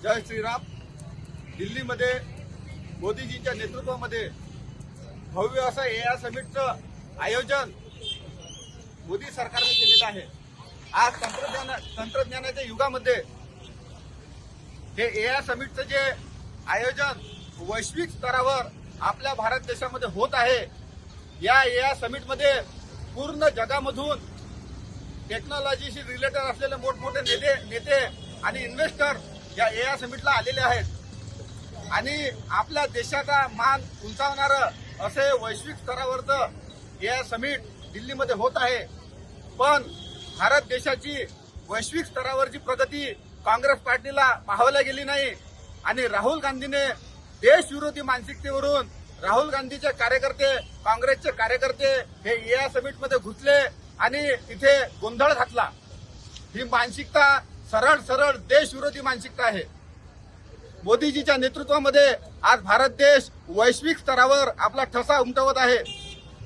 जय श्रीराम। दिल्लीमध्ये मोदीजींच्या नेतृत्वामध्ये भव्य असं एआय समिटचं आयोजन मोदी सरकारने केलेलं आहे। आज तंत्रज्ञानाच्या युगामध्ये हे एआय समिटचं जे आयोजन वैश्विक स्तरावर आपल्या भारत देशामध्ये होत आहे, या एआय समिटमध्ये पूर्ण जगामधून टेक्नॉलॉजीशी रिलेटेड असलेले मोठमोठे नेते आणि इन्व्हेस्टर या एआय समिटला आलेले आहेत आणि आपल्या देशाचा मान उंचावणारं असे वैश्विक स्तरावरचं एआय समिट दिल्लीमध्ये होत आहे। पण भारत देशाची वैश्विक स्तरावरची प्रगती काँग्रेस पार्टीला पाहावल्या गेली नाही आणि राहुल गांधीने देशविरोधी मानसिकतेवरून राहुल गांधीचे कार्यकर्ते, काँग्रेसचे कार्यकर्ते हे एआय समिटमध्ये घुसले आणि तिथे गोंधळ घातला। ही मानसिकता सरळ देशविरोधी मानसिकता आहे। मोदीजीच्या नेतृत्वामध्ये आज भारत देश वैश्विक स्तरावर आपला ठसा उमटवत आहे।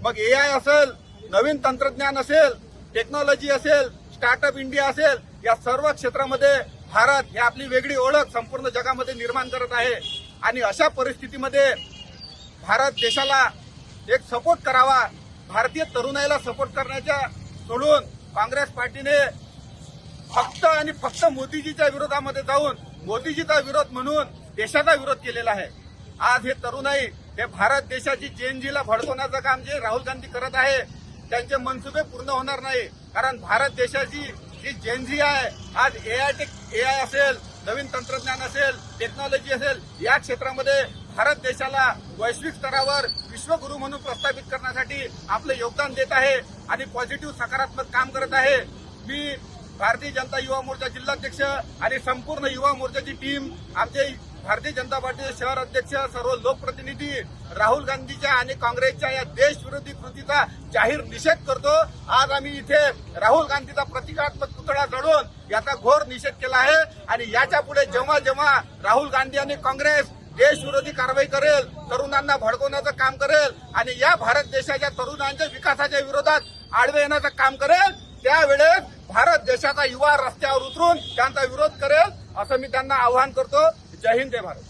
मग एआय असेल, नवीन तंत्रज्ञान असेल, टेक्नॉलॉजी असेल, स्टार्टअप इंडिया असेल, या सर्व क्षेत्रामध्ये भारत ही आपली वेगळी ओळख संपूर्ण जगामध्ये निर्माण करत आहे आणि अशा परिस्थितीमध्ये भारत देशाला एक सपोर्ट करावा, भारतीय तरुणाईला सपोर्ट करण्याच्या सोडून काँग्रेस पार्टीने फक्त आणि फक्त मोदीजीच्या विरोधामध्ये जाऊन मोदीजीचा विरोध म्हणून देशाचा विरोध केलेला आहे। आज हे तरुणाई हे भारत देशाची जेएनजीला भडकवण्याचं काम जे राहुल गांधी करत आहे, त्यांचे मनसुबे पूर्ण होणार नाही। कारण भारत देशाची जी जेएनजी आहे, आज एआय असेल, नवीन तंत्रज्ञान असेल, टेक्नॉलॉजी असेल, या क्षेत्रामध्ये भारत देशाला वैश्विक स्तरावर विश्वगुरू म्हणून प्रस्थापित करण्यासाठी आपलं योगदान देत आहे आणि पॉझिटिव्ह सकारात्मक काम करत आहे। मी भारतीय जनता युवा मोर्चा जिल्हाध्यक्ष आणि संपूर्ण युवा मोर्चाची टीम, आमचे भारतीय जनता पार्टीचे शहर अध्यक्ष, सर्व लोकप्रतिनिधी राहुल गांधीच्या आणि काँग्रेसच्या या देशविरोधी कृतीचा जाहीर निषेध करतो। आज आम्ही इथे राहुल गांधीचा प्रतिकात्मक पुतळा जळून याचा घोर निषेध केला आहे आणि याच्या पुढे जेव्हा राहुल गांधी आणि काँग्रेस देशविरोधी कारवाई करेल, तरुणांना भडकवण्याचं काम करेल आणि या भारत देशाच्या तरुणांच्या विकासाच्या विरोधात आडवे येण्याचं काम करेल, त्यावेळेस भारत देशाचा युवा रस्त्यावर उतरून त्यांचा विरोध करेल, असं मी त्यांना आवाहन करतो। जय हिंद, जय भारत।